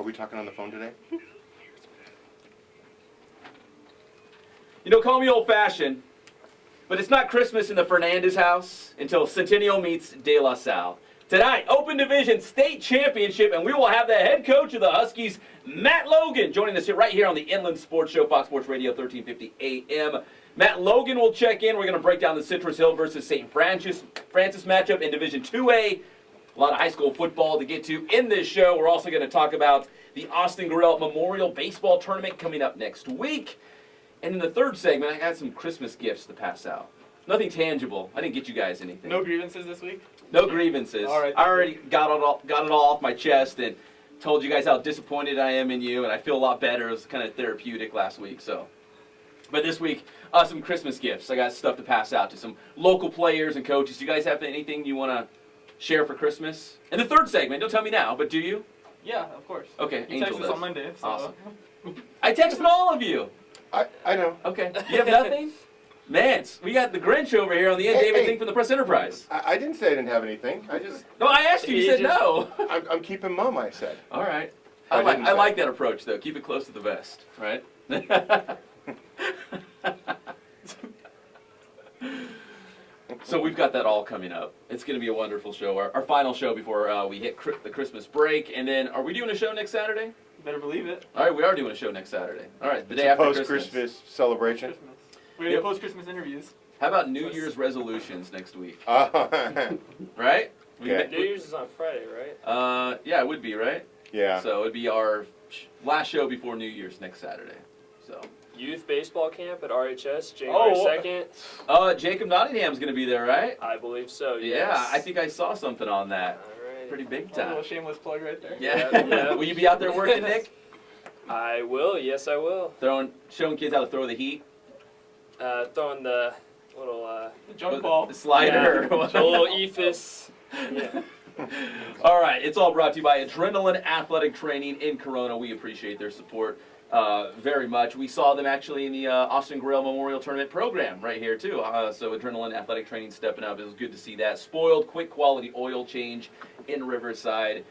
Are we talking on the phone today? You know, call me old-fashioned, but it's not Christmas in the Fernandez house until Centennial meets De La Salle. Tonight, Open Division State Championship, and we will have the head coach of the Huskies, Matt Logan, joining us right here on the Inland Sports Show, Fox Sports Radio, 1350 AM. Matt Logan will check in. We're going to break down the Citrus Hill versus St. Francis matchup in Division 2A. A lot of high school football to get to in this show. We're also going to talk about the Gorrell Memorial Baseball Tournament coming up next week. And in the third segment, I got some Christmas gifts to pass out. Nothing tangible. I didn't get you guys anything. No grievances this week? No grievances. All right, I already got it all off my chest and told you guys how disappointed I am in you, and I feel a lot better. It was kind of therapeutic last week. But this week, some Christmas gifts. I got stuff to pass out to some local players and coaches. Do you guys have anything you want to share for Christmas? In the third segment, don't tell me now, but do you? Yeah, of course. Okay, You Angel texted us does. on Monday. So. Awesome. I texted all of you. I know. Okay. You have nothing? Man, we got the Grinch over here on the end. David Thing from the Press Enterprise. I didn't say I didn't have anything. No, I asked you. You said no. I'm keeping mum, I said. All right. I I like that approach, though. Keep it close to the vest, right? So we've got that all coming up. It's going to be a wonderful show. Our final show before we hit the Christmas break. And then, are we doing a show next Saturday? You better believe it. All right, we are doing a show next Saturday. All right, the day It's a after Christmas. post-Christmas celebration. Christmas. We're going to post-Christmas interviews. How about New Year's resolutions next week? Yeah. Right? Okay. New Year's is on Friday, right? Yeah, it would be, right? Yeah. So it'd be our last show before New Year's next Saturday. So. Youth baseball camp at RHS, January 2nd. Jacob Nottingham's going to be there, right? I believe so, yes. Yeah, I think I saw something on that. All right. Pretty big A time. little shameless plug right there. Yeah. Will you be out there working, Nick? I will, yes I will. Showing kids how to throw the heat? Throwing the little, The jump ball. The slider. the little ephus. Yeah. All right, it's all brought to you by Adrenaline Athletic Training in Corona. We appreciate their support very much. We saw them actually in the Gorrell Memorial Tournament program right here, too. So Adrenaline Athletic Training stepping up. It was good to see that. Spoiled, quick quality oil change in Riverside.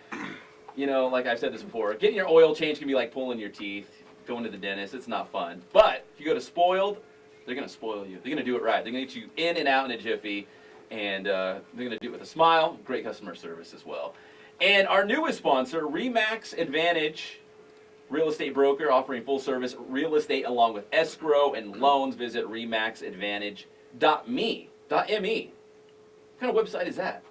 You know, like I've said this before, getting your oil change can be like pulling your teeth, going to the dentist. It's not fun. But if you go to Spoiled, they're going to spoil you. They're going to do it right. They're going to get you in and out in a jiffy. And they're going to do it with a smile, great customer service as well. And our newest sponsor, Remax Advantage Real Estate Broker, offering full-service real estate along with escrow and loans. Visit remaxadvantage.me. What kind of website is that?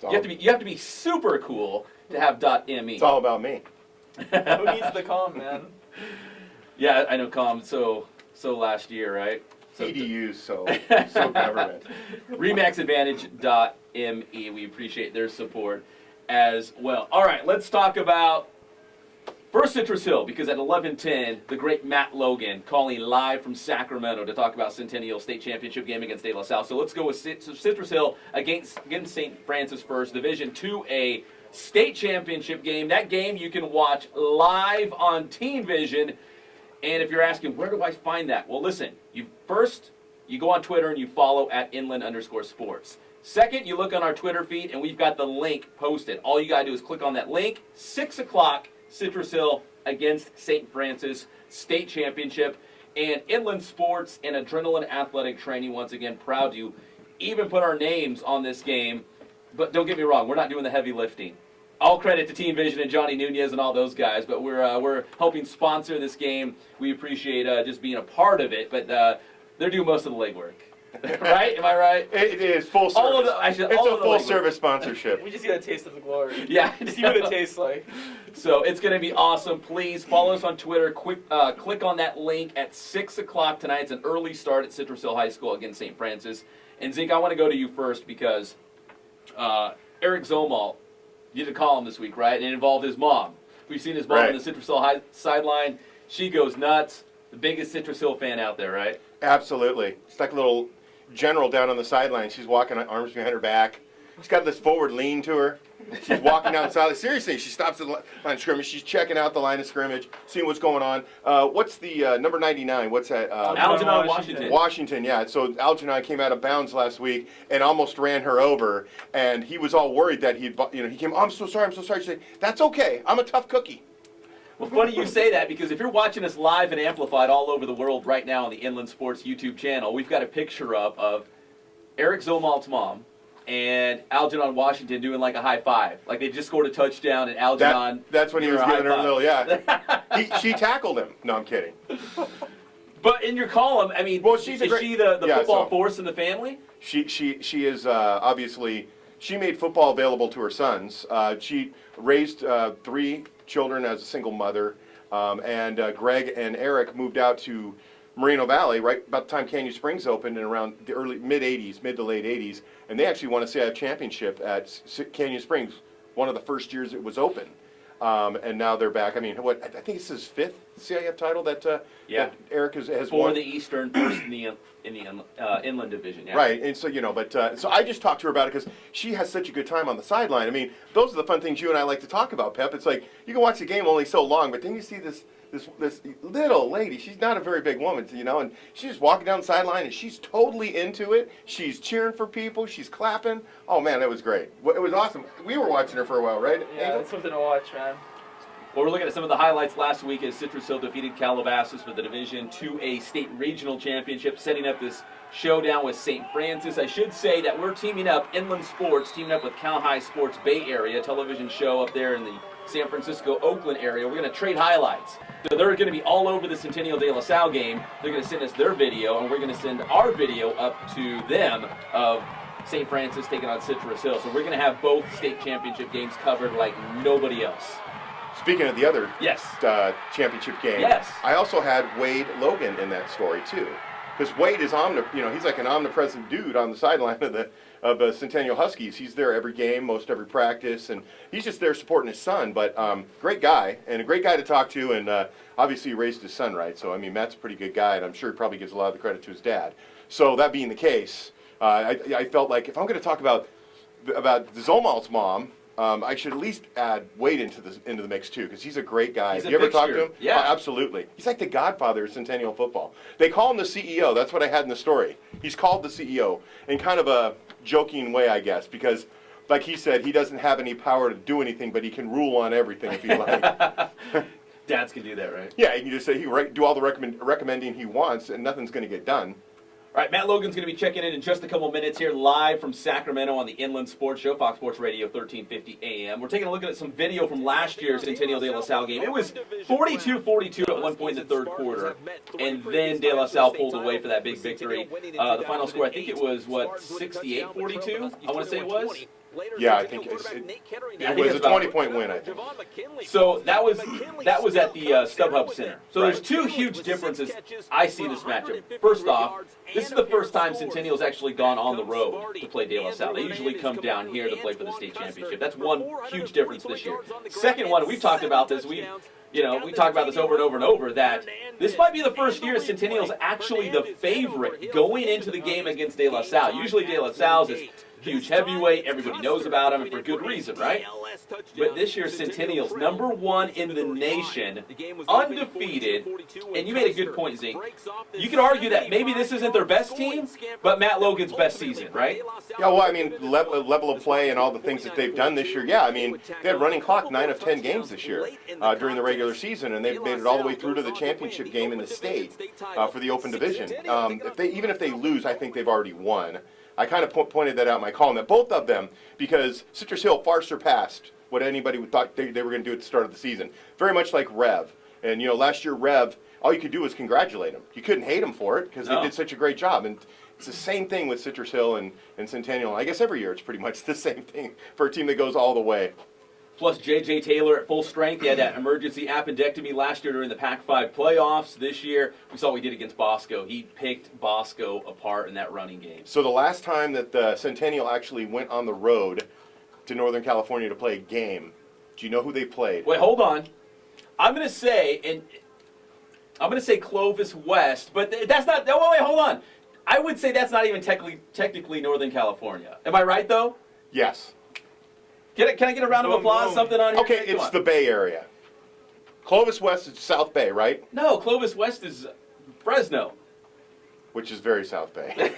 You have to be super cool to have .me. It's all about me. Who needs the com, man? Yeah, I know com. So last year, right? So EDUs, so government. RemaxAdvantage.me. We appreciate their support as well. All right, let's talk about first Citrus Hill, because at 11:10, the great Matt Logan calling live from Sacramento to talk about Centennial State Championship game against De La Salle. So let's go with Citrus Hill against St. Francis first, Division 2A State Championship game. That game you can watch live on Teen Vision. And if you're asking, where do I find that? Well, listen, you go on Twitter and you follow at @inland_sports. Second, you look on our Twitter feed and we've got the link posted. All you gotta do is click on that link. 6 o'clock, Citrus Hill against St. Francis State Championship. And Inland Sports and Adrenaline Athletic Training, once again, proud to even put our names on this game. But don't get me wrong, we're not doing the heavy lifting. All credit to Team Vision and Johnny Nunez and all those guys, but we're helping sponsor this game. We appreciate just being a part of it, but they're doing most of the legwork. Right? Am I right? It is full service. It's a full service sponsorship. We just got a taste of the glory. Yeah. See what it tastes like. So it's going to be awesome. Please follow us on Twitter. Click on that link at 6 o'clock tonight. It's an early start at Citrus Hill High School against St. Francis. And Zink, I want to go to you first because Eric Zomalt, you did a column this week, right? And it involved his mom. We've seen his mom on the Citrus Hill sideline. She goes nuts. The biggest Citrus Hill fan out there, right? Absolutely. It's like a little general down on the sideline. She's walking, arms behind her back. She's got this forward lean to her. She's walking down the sideline. Seriously, she stops at the line of scrimmage. She's checking out the line of scrimmage, seeing what's going on. What's the number 99? What's that? Algernon Washington. Washington, yeah. So Algernon came out of bounds last week and almost ran her over. And he was all worried that he came, oh, I'm so sorry. She said, that's okay. I'm a tough cookie. Well, funny you say that because if you're watching us live and amplified all over the world right now on the Inland Sports YouTube channel, we've got a picture up of Eric Zomalt's mom and Algernon Washington doing like a high five. Like they just scored a touchdown and Algernon. That's when he gave was her a giving her high a little, five. yeah. She tackled him. No, I'm kidding. But in your column, I mean, Well, she's a is great- she the yeah, football so- force in the family? She is obviously, she made football available to her sons. She raised 3 children as a single mother, and Greg and Eric moved out to Moreno Valley right about the time Canyon Springs opened in around the mid to late 80s, and they actually won a CIF championship at Canyon Springs, one of the first years it was open. And now they're back. I mean, I think it's his 5th CIF title that Eric has For won. the Eastern, first in the Inland Division. Yeah. Right, and so, so I just talked to her about it because she has such a good time on the sideline. I mean, those are the fun things you and I like to talk about, Pep. It's like, you can watch the game only so long, but then you see this little lady. She's not a very big woman, and she's just walking down the sideline, and she's totally into it. She's cheering for people. She's clapping. Oh, man, that was great. It was awesome. We were watching her for a while, right, Yeah, Angel? it's something to watch, man. Well, we're looking at some of the highlights last week as Citrus Hill defeated Calabasas for the Division IIA State Regional Championship, setting up this showdown with St. Francis. I should say that we're teaming up, Inland Sports, teaming up with Cal High Sports Bay Area, television show up there in the San Francisco, Oakland area. We're going to trade highlights. So they're going to be all over the Centennial de La Salle game. They're going to send us their video, and we're going to send our video up to them of St. Francis taking on Citrus Hill. So we're going to have both state championship games covered like nobody else. Speaking of the other Yes. championship game, Yes. I also had Wade Logan in that story too, because Wade is he's like an omnipresent dude on the sideline of the Centennial Huskies. He's there every game, most every practice, and he's just there supporting his son. But great guy and a great guy to talk to, and obviously he raised his son right. So I mean, Matt's a pretty good guy, and I'm sure he probably gives a lot of the credit to his dad. So that being the case, I felt like if I'm going to talk about Zomalt's mom, I should at least add Wade into the mix too, because he's a great guy. He's Have a you ever talked to fixture. him? Yeah. Oh, absolutely. He's like the godfather of Centennial football. They call him the CEO. That's what I had in the story. He's called the CEO in kind of a joking way, I guess, because like he said, he doesn't have any power to do anything, but he can rule on everything if he like. Dads can do that, right? Yeah, he can just say do all the recommending he wants, and nothing's going to get done. All right, Matt Logan's going to be checking in just a couple minutes here, live from Sacramento on the Inland Sports Show, Fox Sports Radio, 1350 AM. We're taking a look at some video from last year's Centennial de La Salle game. It was 42-42 at one point in the third quarter, and then de La Salle pulled away for that big victory. The final score, I think it was, 68-42? I want to say it was. Yeah, I think it was a 20-point win, I think. So that was at the StubHub Center. So there's two huge differences I see this matchup. First off, this is the first time Centennial's actually gone on the road to play De La Salle. They usually come down here to play for the state championship. That's one huge difference this year. Second one, we've talked about this. We talk about this over and over and over, that this might be the first year Centennial's actually the favorite going into the game against De La Salle. Usually De La Salle's is huge heavyweight, everybody knows about him, and for good reason, right? But this year, Centennial's #1 in the nation, undefeated, and you made a good point, Zink. You could argue that maybe this isn't their best team, but Matt Logan's best season, right? Yeah, well, I mean, level of play and all the things that they've done this year. Yeah, I mean, they had running clock 9 of 10 games this year during the regular season, and they've made it all the way through to the championship game in the state for the Open Division. Even if they lose, I think they've already won. I kind of pointed that out in my column, that both of them, because Citrus Hill far surpassed what anybody thought they were going to do at the start of the season. Very much like Rev. And, last year Rev, all you could do was congratulate them. You couldn't hate them for it because they did such a great job. And it's the same thing with Citrus Hill and Centennial. I guess every year it's pretty much the same thing for a team that goes all the way. Plus, J.J. Taylor at full strength. He had that emergency appendectomy last year during the Pac-5 playoffs. This year, we saw what he did against Bosco. He picked Bosco apart in that running game. So the last time that the Centennial actually went on the road to Northern California to play a game, do you know who they played? Wait, hold on. I'm going to say Clovis West, but that's not. Oh, wait, hold on. I would say that's not even technically Northern California. Am I right, though? Yes. Can I get a round of applause? Something on here? Okay, it's the Bay Area. Clovis West is South Bay, right? No, Clovis West is Fresno. Which is very South Bay.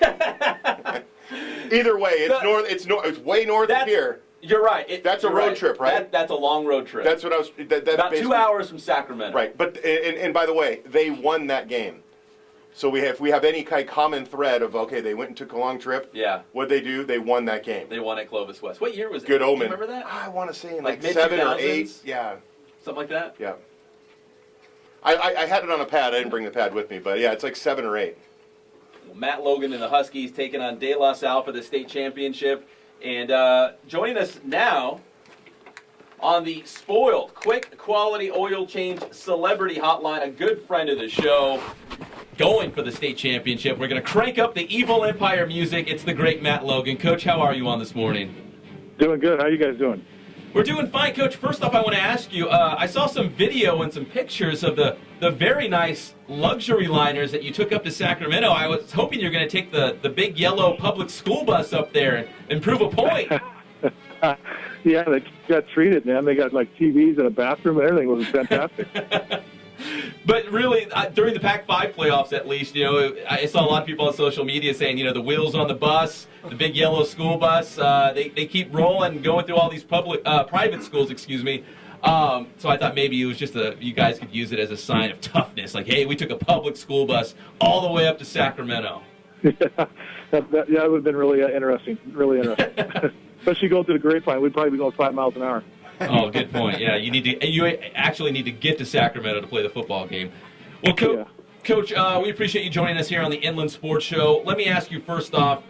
Either way, it's way north of here. You're right. That's a you're road trip, right? That's a long road trip. That's what I was. That's about 2 basically- hours from Sacramento. Right, but and by the way, they won that game. So if we have any kind of common thread of okay, they went and took a long trip. Yeah. What'd they do? They won that game. They won at Clovis West. What year was it? Good omen. Do you remember that? I want to say in Like like 7 or mid-2000s? 8. Yeah, Something like that? yeah. I had it on a pad. I didn't bring the pad with me, but yeah, it's like 7 or 8. Matt Logan and the Huskies taking on De La Salle for the state championship. And joining us now on the Spoiled Quick Quality Oil Change Celebrity Hotline, a good friend of the show, going for the state championship. We're going to crank up the Evil Empire music. It's the great Matt Logan. Coach, how are you on this morning? Doing good. How you guys doing? We're doing fine, Coach. First off, I want to ask you, I saw some video and some pictures of the very nice luxury liners that you took up to Sacramento. I was hoping you were going to take the big yellow public school bus up there and prove a point. Yeah, they got treated, man. They got like TVs and a bathroom and everything. It was fantastic. But really, during the Pac-5 playoffs, at least, I saw a lot of people on social media saying, the wheels on the bus, the big yellow school bus, they keep rolling, going through all these private schools, excuse me. So I thought maybe it was just you guys could use it as a sign of toughness, like, hey, we took a public school bus all the way up to Sacramento. Yeah, that would have been really interesting. Really interesting. Especially going through the grapevine, we'd probably be going 5 miles an hour. Oh, good point. Yeah, you actually need to get to Sacramento to play the football game. Well, Coach, we appreciate you joining us here on the Inland Sports Show. Let me ask you first off,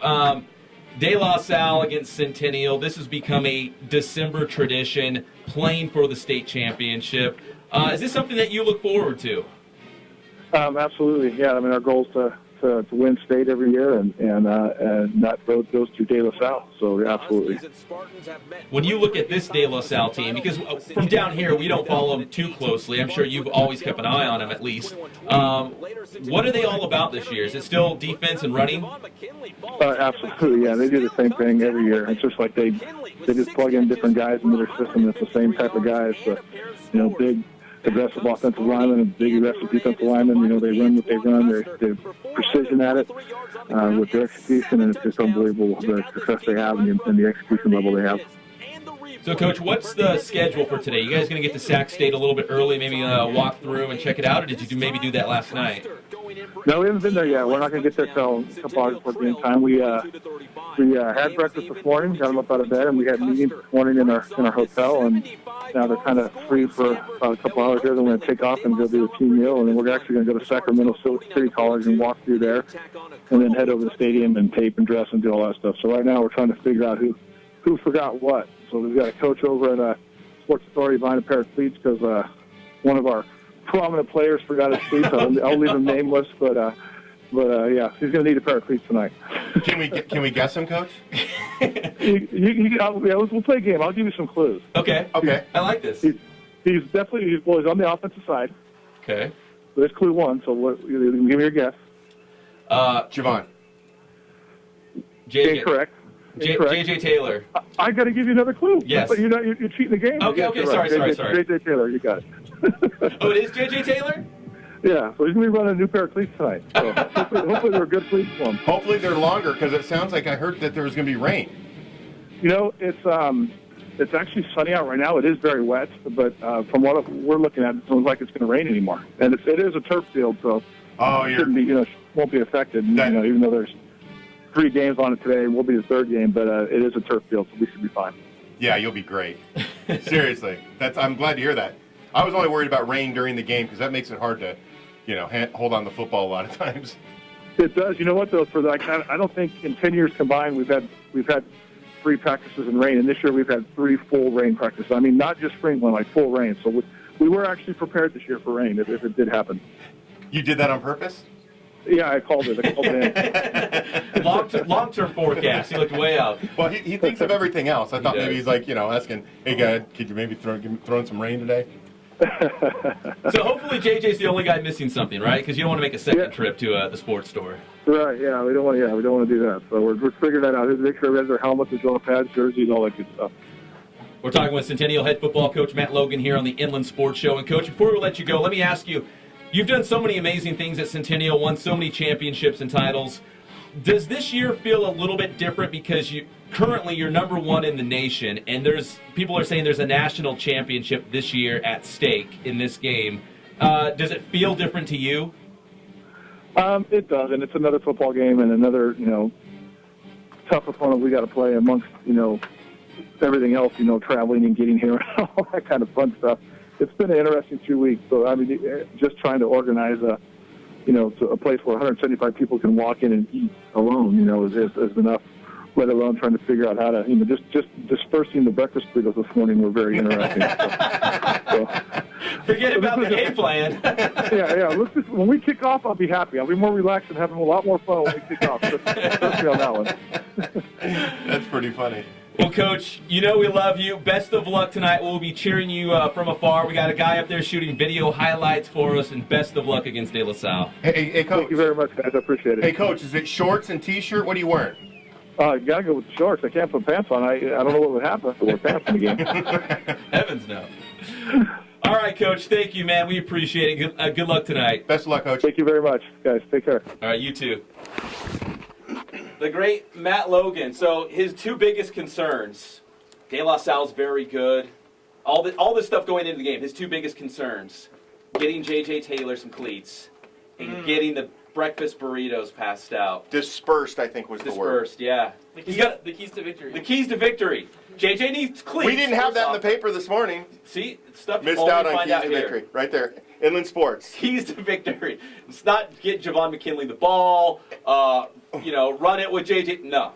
De La Salle against Centennial. This has become a December tradition, playing for the state championship. Is this something that you look forward to? Absolutely. Yeah. I mean, our goal is to win state every year, and that road goes through De La Salle. So absolutely. When you look at this De La Salle team, because from down here we don't follow them too closely. I'm sure you've always kept an eye on them at least. What are they all about this year? Is it still defense and running? Absolutely. Yeah, they do the same thing every year. It's just like they just plug in different guys into their system. It's the same type of guys. Big, aggressive offensive linemen and big aggressive defensive linemen. They run what they run. They're precision at it with their execution, and it's just unbelievable the success they have and the execution level they have. So, Coach, what's the schedule for today? You guys going to get to Sac State a little bit early, maybe walk through and check it out, or did you maybe do that last night? No, we haven't been there yet. We're not going to get there till a couple hours before game time. We had breakfast this morning, got them up out of bed, and we had meetings this morning in our hotel, and now they're kind of free for about a couple hours here. Then we're going to take off and go do a team meal, and then we're actually going to go to Sacramento City College and walk through there, and then head over to the stadium and tape and dress and do all that stuff. So right now we're trying to figure out who forgot what. So we've got a coach over at Sports Authority buying a pair of cleats because one of our prominent players forgot his cleats. I'll leave him nameless, but yeah, he's going to need a pair of cleats tonight. Can we guess him, Coach? We'll play a game. I'll give you some clues. Okay. I like this. He's definitely he's on the offensive side. Okay. So there's clue 1. So give me your guess. Javon. Incorrect. JJ Taylor. I got to give you another clue. Yes. But you're cheating the game. Okay, sorry. JJ Taylor, you got it. Oh, it is JJ Taylor? Yeah, so he's going to be running a new pair of cleats tonight. So hopefully they're good cleats for him. Hopefully they're longer because it sounds like I heard that there was going to be rain. It's actually sunny out right now. It is very wet, but from what we're looking at, it doesn't look like it's going to rain anymore. And it is a turf field, so it won't be affected. Even though there's 3 games on it today, we'll be the 3rd game, but it is a turf field, so we should be fine. Yeah, you'll be great. Seriously, I'm glad to hear that. I was only worried about rain during the game because that makes it hard to, hold on the football a lot of times. It does. You know what though? I don't think in 10 years combined we've had 3 practices in rain, and this year we've had 3 full rain practices. I mean, not just sprinkling, like full rain. So we were actually prepared this year for rain if it did happen. You did that on purpose? Yeah, I called it. in. Long-term forecast. He looked way out. Well, he thinks of everything else. I thought maybe he's like, asking, hey, guy, could you maybe throw in some rain today? So hopefully JJ's the only guy missing something, right? Because you don't want to make a second trip to the sports store. Right. Yeah, we don't want to do that. So we're figuring that out. Make sure we have their helmets, their draw pads, jerseys, all that good stuff. We're talking with Centennial head football coach Matt Logan here on the Inland Sports Show. And Coach, before we let you go, let me ask you. You've done so many amazing things at Centennial, won so many championships and titles. Does this year feel a little bit different because currently you're number 1 in the nation, and people are saying there's a national championship this year at stake in this game. Does it feel different to you? It does, and it's another football game and another, tough opponent we got to play amongst, everything else, traveling and getting here and all that kind of fun stuff. It's been an interesting 2 weeks. So, I mean, just trying to organize a place where 175 people can walk in and eat alone, is enough, let alone trying to figure out how to, just dispersing the breakfast burritos this morning were very interesting. Forget about the game plan. Yeah. When we kick off, I'll be happy. I'll be more relaxed and having a lot more fun when we kick off, especially on that one. That's pretty funny. Well, Coach, we love you. Best of luck tonight. We'll be cheering you from afar. We got a guy up there shooting video highlights for us, and best of luck against De La Salle. Hey, Coach. Thank you very much, guys. I appreciate it. Hey, Coach, is it shorts and T-shirt? What are you wearing? You gotta go with the shorts. I can't put pants on. I don't know what would happen if I wore pants in the game. Heavens no. All right, Coach. Thank you, man. We appreciate it. Good luck tonight. Best of luck, Coach. Thank you very much, guys. Take care. All right, you too. The great Matt Logan. So his 2 biggest concerns. De La Salle's very good. All this stuff going into the game. His 2 biggest concerns: getting J.J. Taylor some cleats and getting the breakfast burritos passed out. Dispersed, I think, was the word. Dispersed, yeah. He's got the keys to victory. The keys to victory. JJ needs cleats. We didn't have that in the paper this morning. See, stuff you Missed only out on find keys out to here. victory. Right there. Inland Sports. Keys to victory. It's not get Javon McKinley the ball, run it with JJ. No.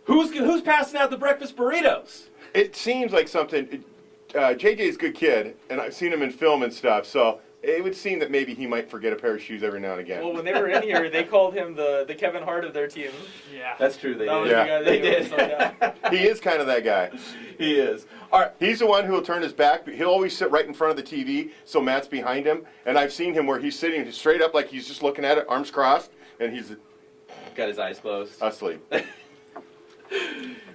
Who's passing out the breakfast burritos? It seems like something. JJ's a good kid, and I've seen him in film and stuff, so it would seem that maybe he might forget a pair of shoes every now and again. Well, when they were in here, they called him the Kevin Hart of their team. Yeah. That's true. They That did. was Yeah. the guy They that did. So, yeah. He is kind of that guy. He is. All right. He's the one who will turn his back. He'll always sit right in front of the TV, so Matt's behind him. And I've seen him where he's sitting straight up like he's just looking at it, arms crossed, and he's Got his eyes closed. asleep.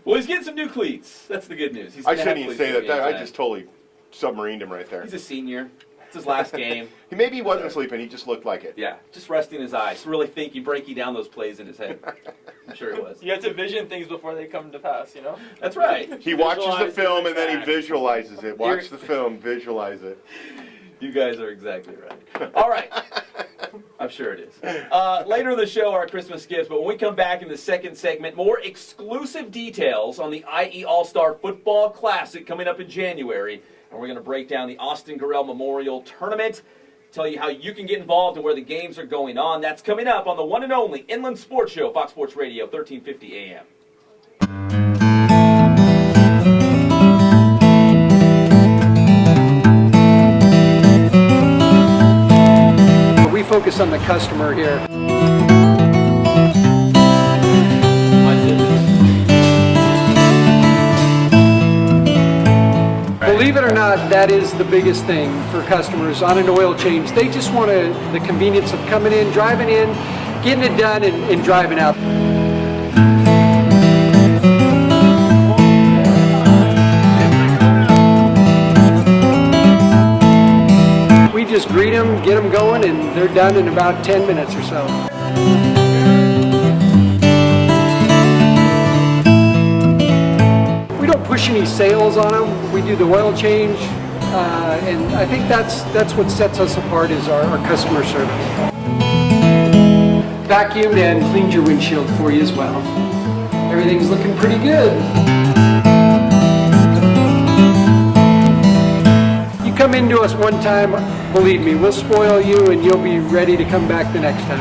Well, he's getting some new cleats. That's the good news. He's I gonna have shouldn't even cleats say for that. games I tonight. just totally submarined him right there. He's a senior. It's his last game. Maybe he wasn't sleeping. He just looked like it. Yeah, just resting his eyes, really thinking, breaking down those plays in his head. I'm sure it was. You have to vision things before they come to pass, That's right. He watches the Visualize film the and then he fact. visualizes it. Watch the film, visualize it. You guys are exactly right. All right. I'm sure it is. Later in the show, our Christmas gifts, but when we come back in the second segment, more exclusive details on the IE All-Star Football Classic coming up in January. And we're going to break down the Austin Gorrell Memorial Tournament, tell you how you can get involved and where the games are going on. That's coming up on the one and only Inland Sports Show, Fox Sports Radio, 1350 AM. We focus on the customer here. Believe it or not, that is the biggest thing for customers on an oil change. They just want the convenience of coming in, driving in, getting it done, and driving out. We just greet them, get them going, and they're done in about 10 minutes or so. We don't push any sales on them. We do the oil change, and I think that's what sets us apart is our customer service. Vacuumed and cleaned your windshield for you as well. Everything's looking pretty good. Come into us one time, believe me, we'll spoil you and you'll be ready to come back the next time.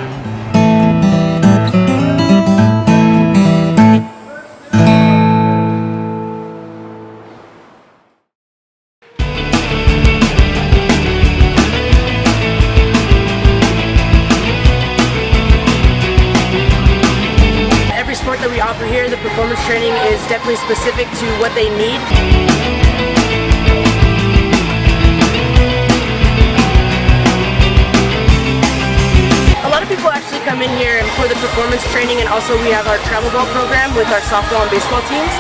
Every sport that we offer here, the performance training is definitely specific to what they need. A lot of people actually come in here for the performance training, and also we have our travel ball program with our softball and baseball teams.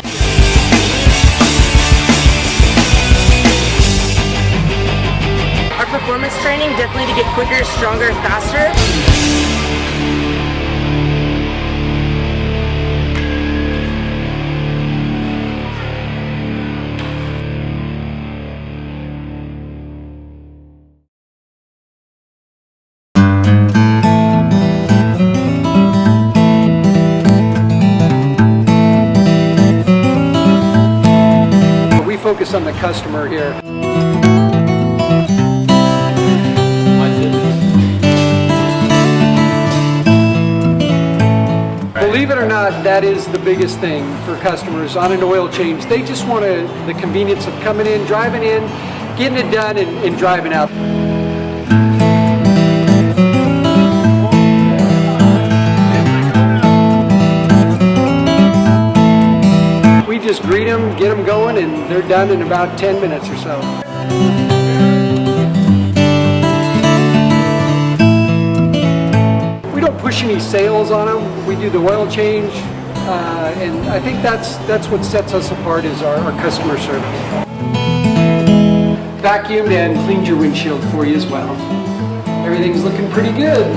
Our performance training definitely to get quicker, stronger, faster. focus on the customer here. Believe it or not, that is the biggest thing for customers on an oil change. They just want the convenience of coming in, driving in, getting it done, and driving out. We just greet them, get them going, and they're done in about 10 minutes or so. We don't push any sales on them. We do the oil change, and I think that's what sets us apart is our customer service. Vacuumed and cleaned your windshield for you as well. Everything's looking pretty good.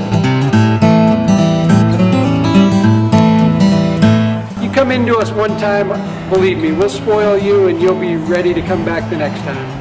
You come into us one time, believe me, we'll spoil you and you'll be ready to come back the next time.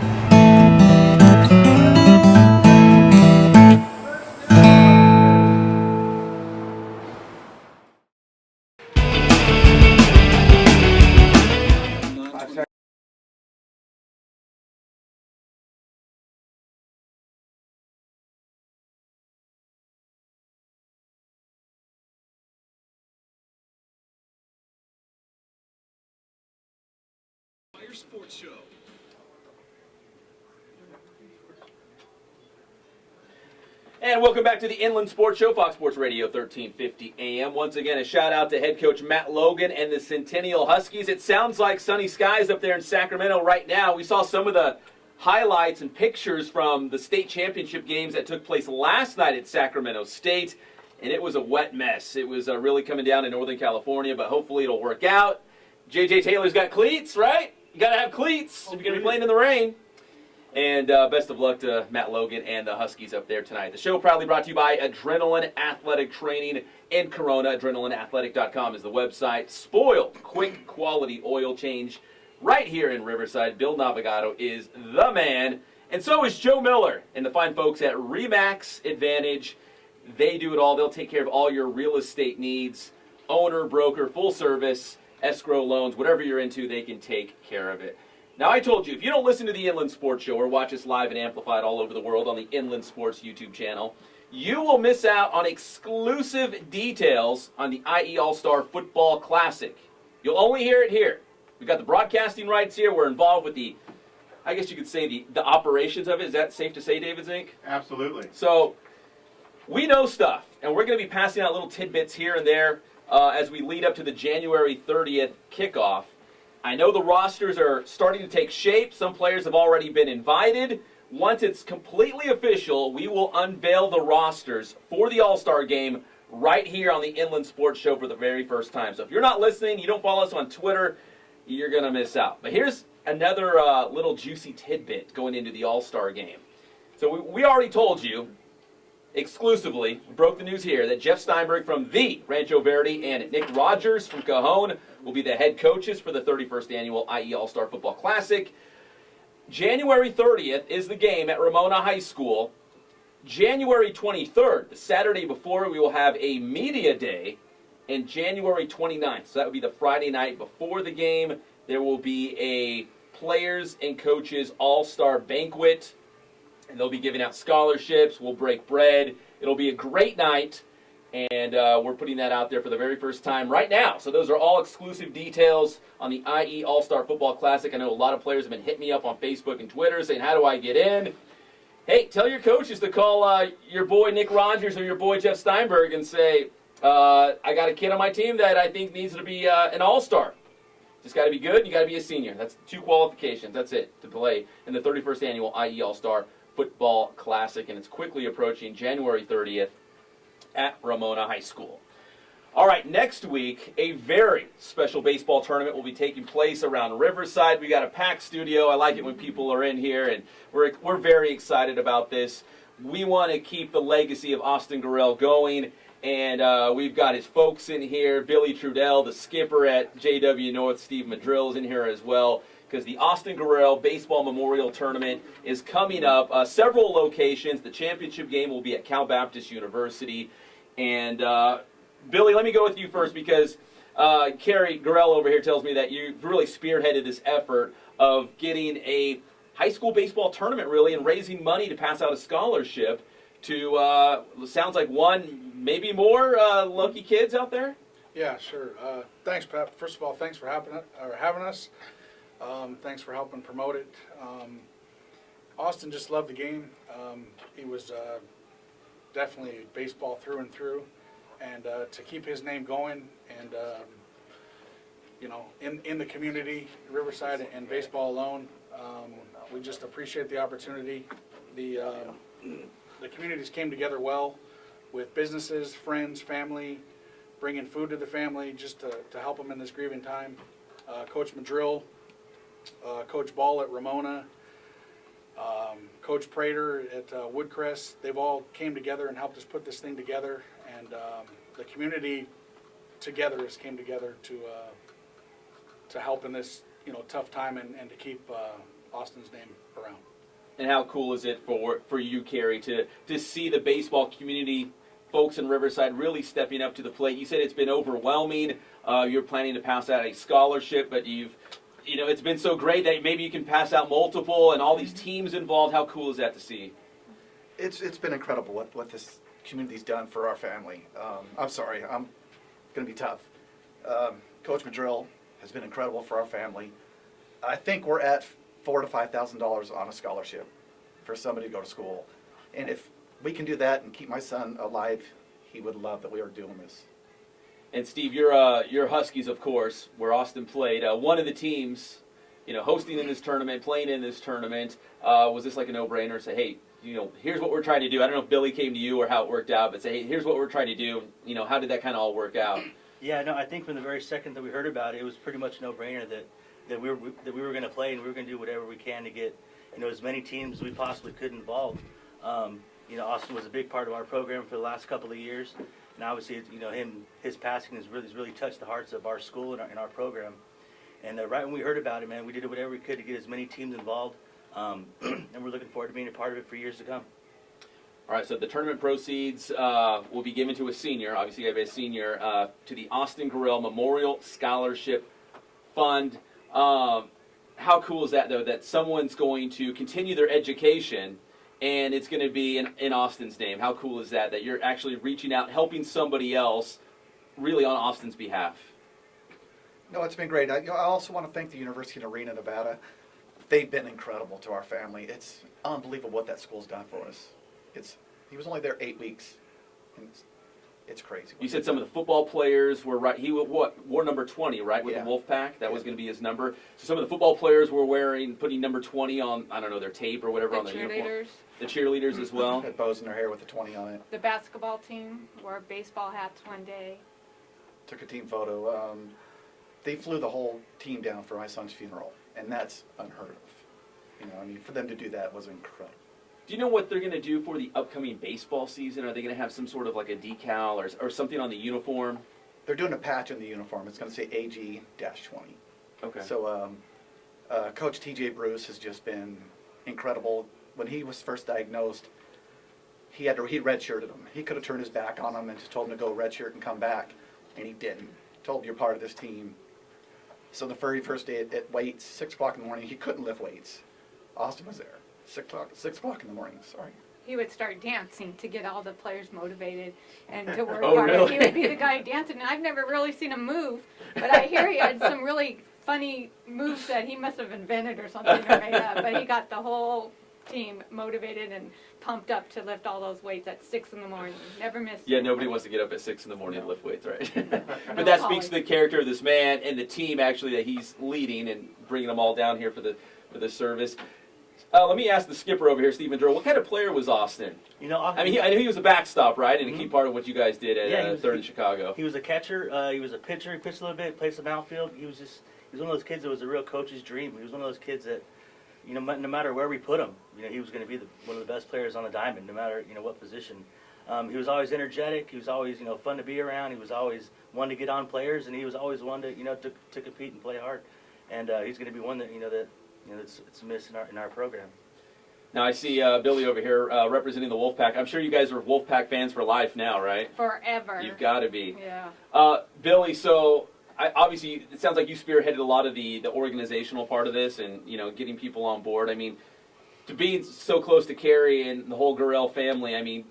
Sports Show. And welcome back to the Inland Sports Show, Fox Sports Radio 1350 AM. Once again, a shout out to head coach Matt Logan and the Centennial Huskies. It sounds like sunny skies up there in Sacramento right now. We saw some of the highlights and pictures from the state championship games that took place last night at Sacramento State, and it was a wet mess. It was really coming down in Northern California, but hopefully it'll work out. J.J. Taylor's got cleats, right? You got to have cleats if you're going to be playing in the rain. And best of luck to Matt Logan and the Huskies up there tonight. The show proudly brought to you by Adrenaline Athletic Training in Corona. AdrenalineAthletic.com is the website. Spoiled, quick, quality oil change right here in Riverside. Bill Navigato is the man. And so is Joe Miller and the fine folks at Remax Advantage. They do it all. They'll take care of all your real estate needs. Owner, broker, full service, escrow loans, whatever you're into, they can take care of it. Now, I told you, if you don't listen to the Inland Sports Show or watch us live and amplified all over the world on the Inland Sports YouTube channel, you will miss out on exclusive details on the IE All-Star Football Classic. You'll only hear it here. We've got the broadcasting rights here. We're involved with the, I guess you could say, the operations of it. Is that safe to say, David Zink? Absolutely. So, we know stuff, and we're going to be passing out little tidbits here and there as we lead up to the January 30th kickoff. I know the rosters are starting to take shape. Some players have already been invited. Once it's completely official, we will unveil the rosters for the All-Star Game right here on the Inland Sports Show for the very first time. So if you're not listening, you don't follow us on Twitter, you're going to miss out. But here's another little juicy tidbit going into the All-Star Game. So we already told you, exclusively, we broke the news here, that Jeff Steinberg from the Rancho Verde and Nick Rogers from Cajon will be the head coaches for the 31st Annual IE All-Star Football Classic. January 30th is the game at Ramona High School. January 23rd, the Saturday before, we will have a media day. And January 29th, so that would be the Friday night before the game, there will be a players and coaches all-star banquet. And they'll be giving out scholarships. We'll break bread. It'll be a great night. And we're putting that out there for the very first time right now. So those are all exclusive details on the IE All-Star Football Classic. I know a lot of players have been hitting me up on Facebook and Twitter saying, how do I get in? Hey, tell your coaches to call your boy Nick Rogers or your boy Jeff Steinberg and say, I got a kid on my team that I think needs to be an all-star. Just got to be good. You got to be a senior. That's 2 qualifications. That's it to play in the 31st Annual IE All-Star Football Classic, and it's quickly approaching January 30th at Ramona High School. All right, next week, a very special baseball tournament will be taking place around Riverside. We got a packed studio. I like it when people are in here, and we're very excited about this. We want to keep the legacy of Austin Gorrell going, and we've got his folks in here. Billy Trudell, the skipper at JW North, Steve Madrill is in here as well, because the Austin Gorrell Baseball Memorial Tournament is coming up. Several locations. The championship game will be at Cal Baptist University. And Billy, let me go with you first, because Carrie Gorrell over here tells me that you've really spearheaded this effort of getting a high school baseball tournament, really, and raising money to pass out a scholarship to, sounds like one, maybe more lucky kids out there? Yeah, sure. Thanks, Pep. First of all, thanks for having us. Thanks for helping promote it. Austin just loved the game. He was definitely baseball through and through, and to keep his name going and in the community, Riverside and baseball alone, we just appreciate the opportunity. The communities came together well with businesses, friends, family, bringing food to the family just to help them in this grieving time. Coach Madrill, Coach Ball at Ramona, Coach Prater at Woodcrest, they've all came together and helped us put this thing together, and the community together has came together to help in this tough time and to keep Austin's name around. And how cool is it for you, Carrie, to see the baseball community, folks in Riverside, really stepping up to the plate? You said it's been overwhelming. You're planning to pass out a scholarship, but it's been so great that maybe you can pass out multiple and all these teams involved. How cool is that to see? It's been incredible what this community's done for our family. I'm sorry, I'm going to be tough. Coach Madrill has been incredible for our family. I think we're at $4,000 to $5,000 on a scholarship for somebody to go to school. And if we can do that and keep my son alive, he would love that we are doing this. And Steve, you're Huskies, of course, where Austin played. One of the teams, hosting in this tournament, playing in this tournament. Was this like a no-brainer? Say, hey, here's what we're trying to do. I don't know if Billy came to you or how it worked out, but say, hey, here's what we're trying to do. How did that kind of all work out? Yeah, no, I think from the very second that we heard about it, it was pretty much a no-brainer that we were going to play and we were going to do whatever we can to get as many teams as we possibly could involved. Austin was a big part of our program for the last couple of years, and obviously his passing has really touched the hearts of our school and our program. And right when we heard about it, man, we did whatever we could to get as many teams involved, and we're looking forward to being a part of it for years to come. All right, so the tournament proceeds will be given to a senior. Obviously, you have a senior to the Austin Gorrell Memorial Scholarship Fund. How cool is that, though, that someone's going to continue their education and it's going to be in Austin's name? How cool is that you're actually reaching out, helping somebody else really on Austin's behalf? No, it's been great. I also want to thank the University of Reno, Nevada. They've been incredible to our family. It's unbelievable what that school's done for us. He was only there 8 weeks, and it's crazy. You said some of the football players were right. He wore number 20, right, with Yeah. the Wolfpack. That was going to be his number. So some of the football players were putting number 20 on, I don't know, their tape or whatever on their uniform. The cheerleaders as well. Had bows in their hair with the 20 on it. The basketball team wore baseball hats one day. Took a team photo. They flew the whole team down for my son's funeral, and that's unheard of. For them to do that was incredible. Do you know what they're going to do for the upcoming baseball season? Are they going to have some sort of like a decal or something on the uniform? They're doing a patch in the uniform. It's going to say AG-20. Okay. So Coach TJ Bruce has just been incredible. When he was first diagnosed, he redshirted him. He could have turned his back on him and just told him to go redshirt and come back, and he didn't. Told him, you're part of this team. So the very first day at weights, 6 o'clock in the morning, he couldn't lift weights. Austin was there. 6 o'clock in the morning, sorry. He would start dancing to get all the players motivated and to work Oh, hard. really? He would be the guy dancing. And I've never really seen him move, but I hear he had some really funny moves that he must have invented or something or made up. But he got the whole team motivated and pumped up to lift all those weights at 6 in the morning. Never missed. Yeah, nobody wants to get up at 6 in the morning and lift weights, right? No, But that speaks to the character of this man and the team actually that he's leading and bringing them all down here for the service. Let me ask the skipper over here, Stephen Drew. What kind of player was Austin? Austin, I knew he was a backstop, right, and a key part of what you guys did at Third in Chicago. He was a catcher. He was a pitcher. He pitched a little bit, played some outfield. He was one of those kids that was a real coach's dream. He was one of those kids that, no matter where we put him, he was going to be one of the best players on the diamond, no matter what position. He was always energetic. He was always fun to be around. He was always one to get on players, and he was always one to to compete and play hard. And he's going to be one that it's missed in our program. Now I see Billy over here representing the Wolfpack. I'm sure you guys are Wolfpack fans for life now, right? Forever. You've got to be. Yeah. Billy, so obviously, it sounds like you spearheaded a lot of the organizational part of this, and getting people on board. I mean, to be so close to Carrie and the whole Gorrell family, I mean,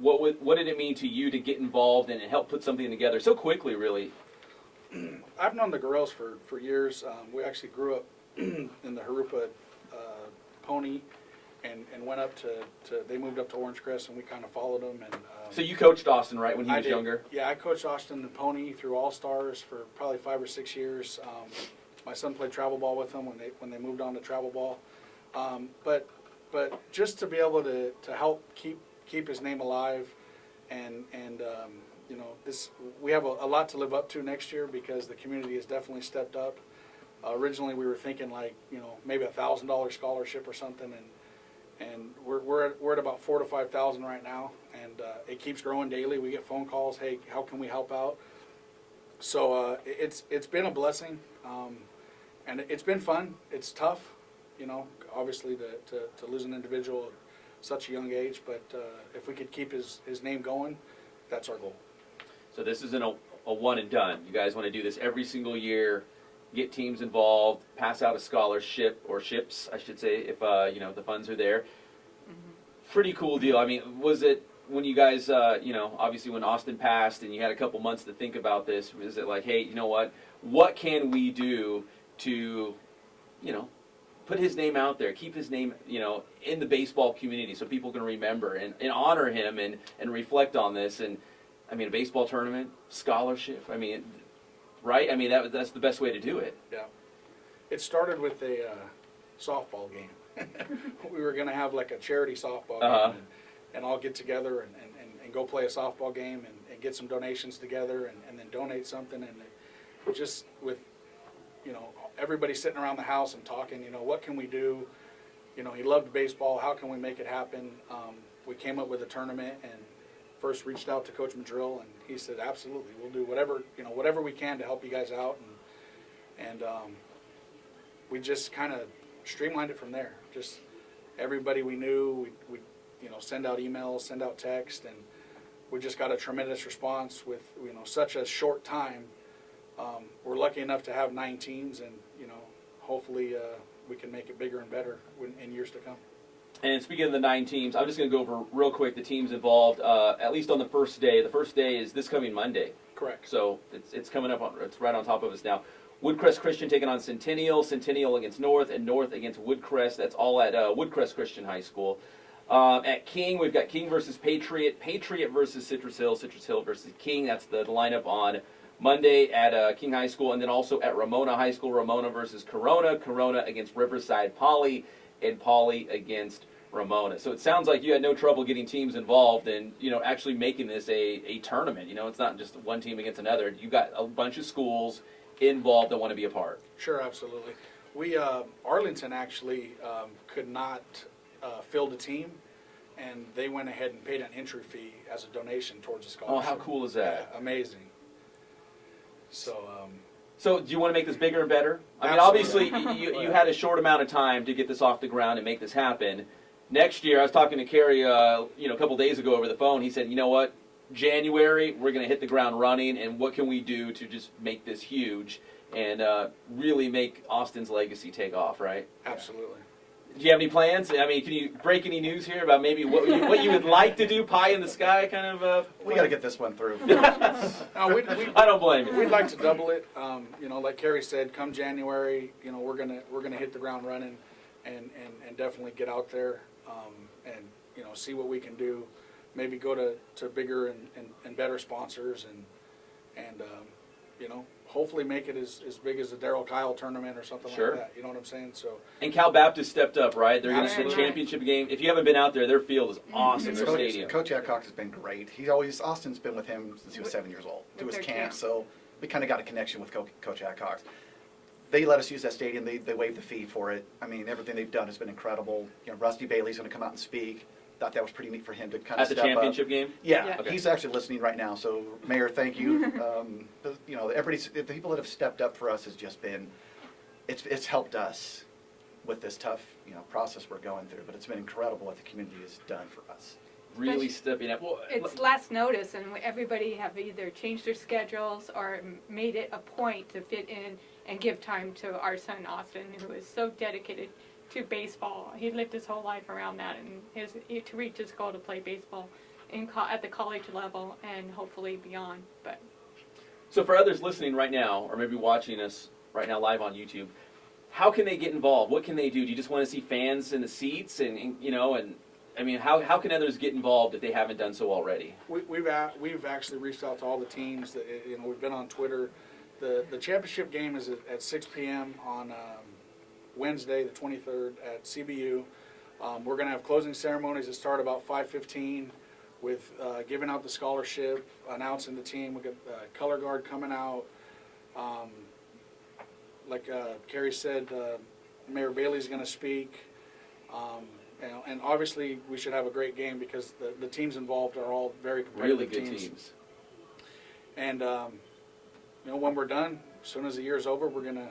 what did it mean to you to get involved and help put something together so quickly, really? I've known the Gorrells for years. We actually grew up in the Harupa pony, and went up to they moved up to Orange Crest, and we kind of followed them. And so you coached Austin, right, when he I was did. younger? Yeah, I coached Austin the pony through All Stars for probably 5 or 6 years. My son played travel ball with them when they moved on to travel ball. But just to be able to help keep his name alive, and this, we have a lot to live up to next year, because the community has definitely stepped up. Originally we were thinking maybe $1,000 scholarship or something, and we're at about 4,000 to 5,000 right now, and it keeps growing daily. We get phone calls, hey, how can we help out? So it's been a blessing, and it's been fun. It's tough, obviously to lose an individual at such a young age, but if we could keep his name going, that's our goal. So this isn't a one and done. You guys want to do this every single year, get teams involved, pass out a scholarship, or ships, I should say, if the funds are there. Pretty cool deal. I mean, was it when you guys, obviously when Austin passed and you had a couple months to think about this, is it like, hey, you know what can we do to, put his name out there, keep his name, in the baseball community so people can remember and honor him and reflect on this. And I mean, a baseball tournament, scholarship, I mean, right? I mean, that's the best way to do it. Yeah. It started with a softball game. We were going to have like a charity softball game, and all get together and go play a softball game and get some donations together and then donate something. And it just with, everybody sitting around the house and talking, what can we do? He loved baseball. How can we make it happen? We came up with a tournament and first reached out to Coach Madrill, and he said, absolutely, we'll do whatever we can to help you guys out. And we just kind of streamlined it from there. Just everybody we knew, we send out emails, send out text, and we just got a tremendous response with such a short time. We're lucky enough to have 9 teams, and hopefully we can make it bigger and better in years to come. And speaking of the 9 teams, I'm just going to go over real quick the teams involved, at least on the first day. The first day is this coming Monday. Correct. So it's coming up, it's right on top of us now. Woodcrest Christian taking on Centennial, Centennial against North, and North against Woodcrest. That's all at Woodcrest Christian High School. At King, we've got King versus Patriot, Patriot versus Citrus Hill versus King. That's the lineup on Monday at King High School, and then also at Ramona High School, Ramona versus Corona, Corona against Riverside Poly, and Poly against Ramona. So it sounds like you had no trouble getting teams involved and actually making this a tournament. It's not just one team against another. You got a bunch of schools involved that want to be a part. Sure, absolutely. We Arlington actually could not field a team, and they went ahead and paid an entry fee as a donation towards the scholarship. Oh, how cool is that? Yeah, amazing. So. So do you want to make this bigger and better? I mean, Absolutely. obviously, you had a short amount of time to get this off the ground and make this happen. Next year, I was talking to Kerry, a couple days ago over the phone. He said, you know what, January, we're going to hit the ground running, and what can we do to just make this huge and really make Austin's legacy take off, right? Absolutely. Do you have any plans? I mean, can you break any news here about maybe what you would like to do, pie in the sky kind of? We got to get this one through. No, I don't blame you. We'd like to double it. Like Kerry said, come January, we're gonna hit the ground running, and definitely get out there, and see what we can do. Maybe go to bigger and better sponsors, and hopefully make it as big as the Darryl Kyle tournament or something Sure. like that. You know what I'm saying? So. And Cal Baptist stepped up, right? They're going to the Absolutely. championship game. If you haven't been out there, their field is awesome. Their stadium. Coach Adcock has been great. Austin's been with him since he was 7 years old, to his their camp. camp. So we kind of got a connection with Coach Adcock. They let us use that stadium. They waived the fee for it. I mean, everything they've done has been incredible. Rusty Bailey's going to come out and speak. Thought that was pretty neat for him to kind of At the step championship up. game? Yeah, Okay. he's actually listening right now. So, Mayor, thank you. The people that have stepped up for us has just been, it's helped us with this tough process we're going through. But it's been incredible what the community has done for us. really stepping up. Well, It's last notice, and everybody have either changed their schedules or made it a point to fit in and give time to our son Austin, who is so dedicated to baseball. He lived his whole life around that, and to reach his goal to play baseball at the college level and hopefully beyond. But so for others listening right now, or maybe watching us right now live on YouTube, how can they get involved? What can they do? Do you just want to see fans in the seats, and I mean, how can others get involved if they haven't done so already? We've actually reached out to all the teams. That, we've been on Twitter. The championship game is at 6 p.m. on Wednesday, the 23rd, at CBU. We're going to have closing ceremonies that start about 5:15 with giving out the scholarship, announcing the team. We got color guard coming out. Like Carrie said, Mayor Bailey's going to speak. And obviously, we should have a great game because the teams involved are all very competitive Really good teams. And when we're done, as soon as the year's over, we're going to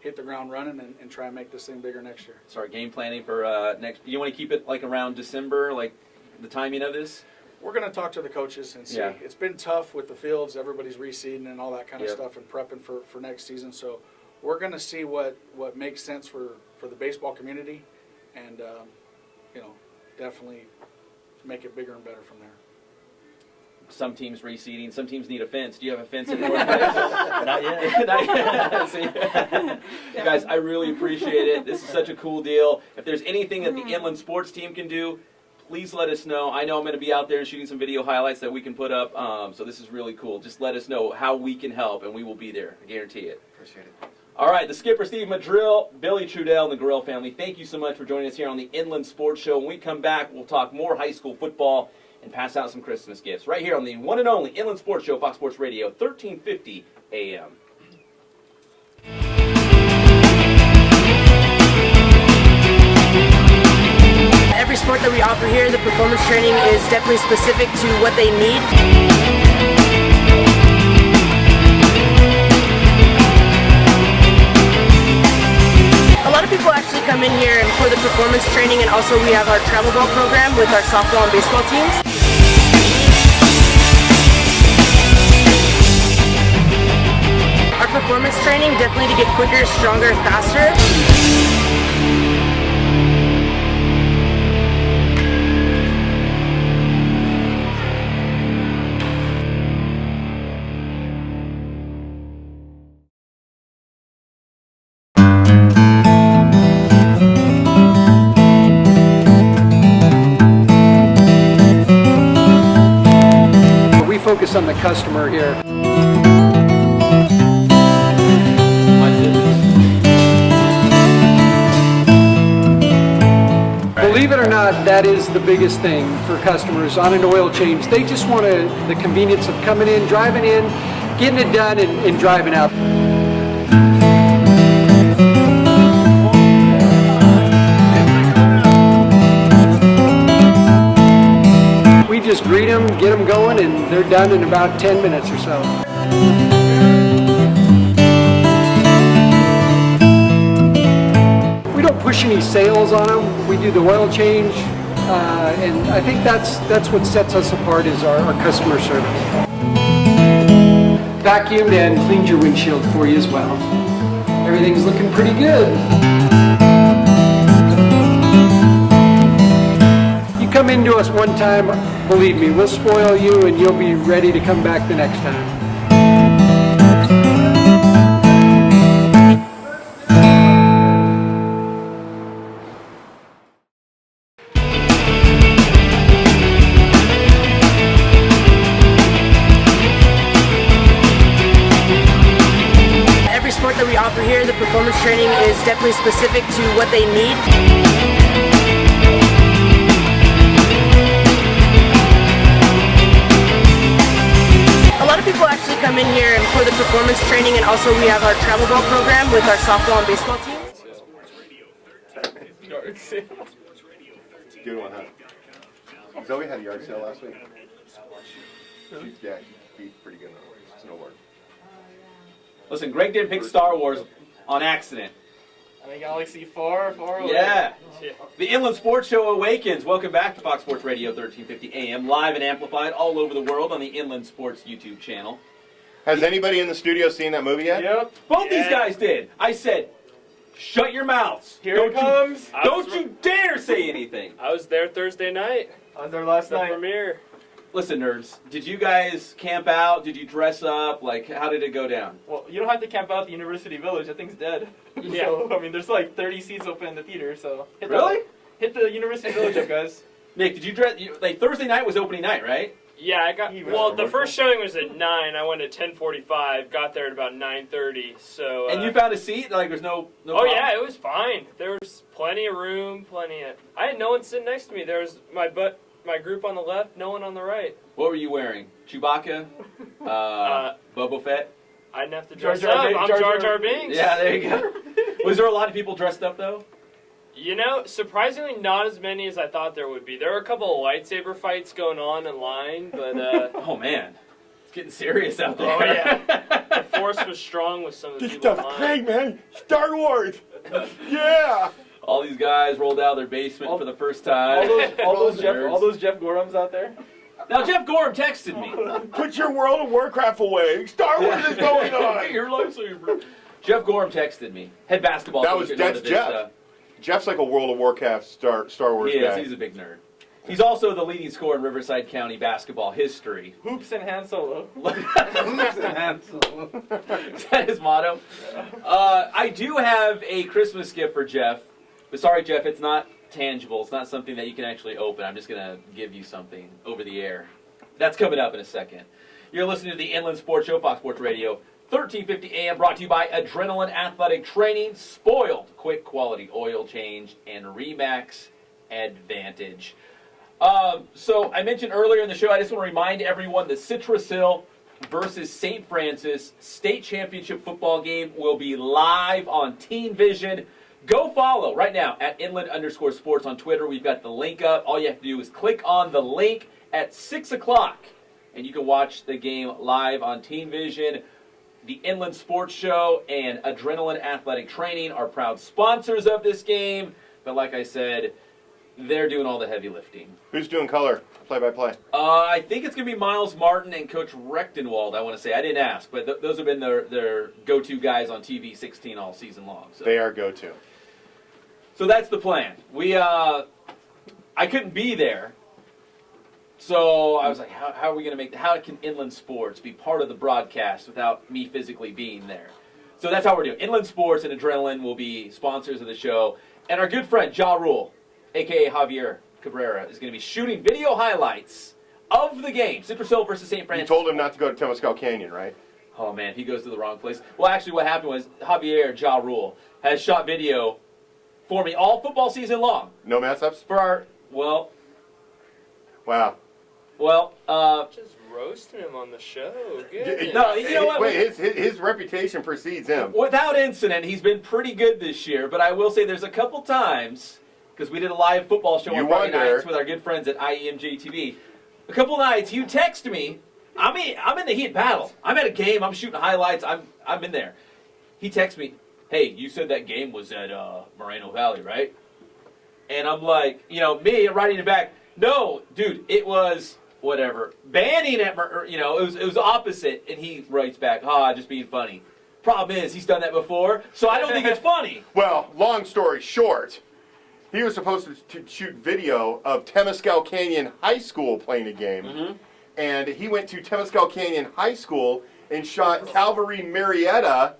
hit the ground running and try and make this thing bigger next year. Start game planning for next. You want to keep it like around December, like the timing of this? We're going to talk to the coaches and see. Yeah. It's been tough with the fields. Everybody's reseeding and all that kind of Yep. stuff and prepping for next season. So we're going to see what makes sense for the baseball community and, definitely make it bigger and better from there. Some teams reseeding, some teams need a fence. Do you have a fence in North Place? Not yet. Not yet. See? Guys, I really appreciate it. This is such a cool deal. If there's anything that the Inland sports team can do, please let us know. I know I'm going to be out there shooting some video highlights that we can put up. So this is really cool. Just let us know how we can help, and we will be there. I guarantee it. Appreciate it. All right, the skipper, Steve Madrill, Billy Trudell, and the Gorrell family, thank you so much for joining us here on the Inland Sports Show. When we come back, we'll talk more high school football and pass out some Christmas gifts right here on the one and only Inland Sports Show, Fox Sports Radio, 1350 AM. Every sport that we offer here, the performance training is definitely specific to what they need. A lot of people actually come in here for the performance training, and also we have our travel ball program with our softball and baseball teams. Our performance training definitely to get quicker, stronger, faster. We focus on the customer here. Believe it or not, that is the biggest thing for customers on an oil change. They just want the convenience of coming in, driving in, getting it done, and driving out. We just greet them, get them going, and they're done in about 10 minutes or so. We don't push any sales on them. We do the oil change, and I think that's what sets us apart is our customer service. Vacuumed and cleaned your windshield for you as well. Everything's looking pretty good. You come into us one time, believe me, we'll spoil you and you'll be ready to come back the next time. Every sport that we offer here, the performance training is definitely specific to what they need. A lot of people actually come in here for the performance training, and also we have our travel ball program with our softball and baseball teams. Good one, huh? Zoe had a yard sale last week. She beat pretty good snowboard. Listen, Greg didn't pick Star Wars on accident. And a galaxy far, far away. Yeah. The Inland Sports Show awakens. Welcome back to Fox Sports Radio 1350 AM, live and amplified all over the world on the Inland Sports YouTube channel. Has anybody in the studio seen that movie yet? Yep. Both these guys did. I said, shut your mouths. Here it comes. Don't you dare say anything. I was there Thursday night. I was there last The night. premiere. Listen, nerds, did you guys camp out? Did you dress up? Like, how did it go down? Well, you don't have to camp out at the University Village. That thing's dead. Yeah. So, I mean, there's like 30 seats open in the theater, so. Really? Hit the University Village up, guys. Nick, did you dress? Like, Thursday night was opening night, right? Yeah, I got. Well, the first showing was at 9. I went at 10:45. Got there at about 9:30. So. And you found a seat? Like, there's no. Oh problem? yeah, it was fine. There was plenty of room, plenty of. I had no one sitting next to me. There was my group on the left, no one on the right. What were you wearing? Chewbacca? Boba Fett? I didn't have to Jar dress Jar up. Binks, I'm Jar Jar Jar- Jar Binks. Yeah, there you go. Was there a lot of people dressed up, though? You know, surprisingly, not as many as I thought there would be. There were a couple of lightsaber fights going on in line, but Oh, man. It's getting serious out there. oh yeah, the force was strong with some of the This people in stuff's line. great, man. Star Wars. Yeah. All these guys rolled out of their basement for the first time. All those Nerds. Jeff Gorhams out there. Now, Jeff Gorham texted me. Put your World of Warcraft away. Star Wars is going on. Your lightsaber. Jeff Gorham texted me. Head basketball. That coach was at that's Nova Jeff. Vista. Jeff's like a World of Warcraft Star Wars He is. guy. He's a big nerd. He's also the leading scorer in Riverside County basketball history. Hoops and Han Solo. Is that his motto? I do have a Christmas gift for Jeff. But sorry, Jeff, it's not tangible. It's not something that you can actually open. I'm just going to give you something over the air. That's coming up in a second. You're listening to the Inland Sports Show, Fox Sports Radio, 1350 AM, brought to you by Adrenaline Athletic Training, Spoiled, Quick Quality Oil Change, and Remax Advantage. So I mentioned earlier in the show, I just want to remind everyone the Citrus Hill versus St. Francis state championship football game will be live on Teen Vision. Go follow right now at Inland_Sports on Twitter. We've got the link up. All you have to do is click on the link at 6 o'clock, and you can watch the game live on Teen Vision. The Inland Sports Show and Adrenaline Athletic Training are proud sponsors of this game. But like I said, they're doing all the heavy lifting. Who's doing color play-by-play? I think it's going to be Miles Martin and Coach Rechtenwald, I want to say. I didn't ask, but those have been their go-to guys on TV 16 all season long. So. They are go-to. So that's the plan. I couldn't be there, so I was like, how are we going to how can Inland Sports be part of the broadcast without me physically being there? So that's how we're doing. Inland Sports and Adrenaline will be sponsors of the show. And our good friend, Ja Rule, a.k.a. Javier Cabrera, is going to be shooting video highlights of the game, Citrus Hill versus St. You Francis. told him not to go to Temescal Canyon, right? Oh, man, he goes to the wrong place. Well, actually, what happened was Javier Ja Rule has shot video for me all football season long. No mess-ups? For our, Wow. Just roasting him on the show. Goodness. No, you know what? Wait, his reputation precedes him. Without incident, he's been pretty good this year, but I will say there's a couple times, because we did a live football show You on Friday wonder. nights with our good friends at IEMJ TV. A couple nights, you text me, I'm in the heat battle. I'm at a game, I'm shooting highlights, I'm in there. He texts me, hey, you said that game was at Moreno Valley, right? And I'm like, me writing it back, no, dude, it was whatever. Banning at, it was opposite. And he writes back, just being funny. Problem is, he's done that before, so I don't think it's funny. Well, long story short, he was supposed to shoot video of Temescal Canyon High School playing a game. Mm-hmm. And he went to Temescal Canyon High School and shot Calvary Marietta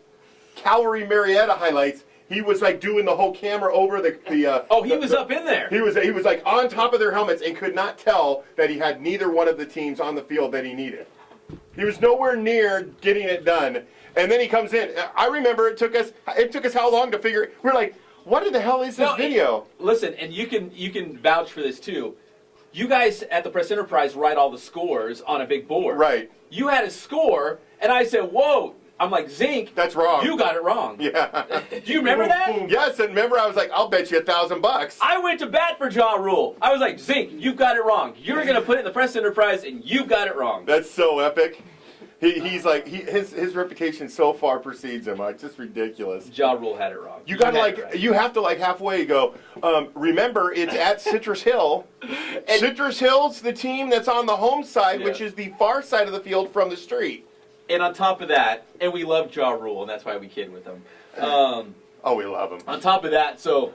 highlights. He was like doing the whole camera over the he was up in there. He was like on top of their helmets and could not tell that he had neither one of the teams on the field that he needed. He was nowhere near getting it done. And then he comes in. I remember it took us how long to figure. We're like, what the hell is this video? Listen, and you can vouch for this too. You guys at the Press Enterprise write all the scores on a big board. Right. You had a score, and I said, whoa. I'm like, Zink, that's wrong. You got it wrong. Yeah. Do you remember that? Yes, and remember I was like, I'll bet you $1,000. I went to bat for Ja Rule. I was like, Zink, you've got it wrong. You're going to put it in the Press Enterprise, and you've got it wrong. That's so epic. He's like, his reputation so far precedes him. It's just ridiculous. Ja Rule had it wrong. You gotta had it right. you have to like halfway go. Remember, it's at Citrus Hill. Citrus Hill's the team that's on the home side, which is the far side of the field from the street. And on top of that, and we love Ja Rule, and that's why we kid with him. Oh, we love him. On top of that, so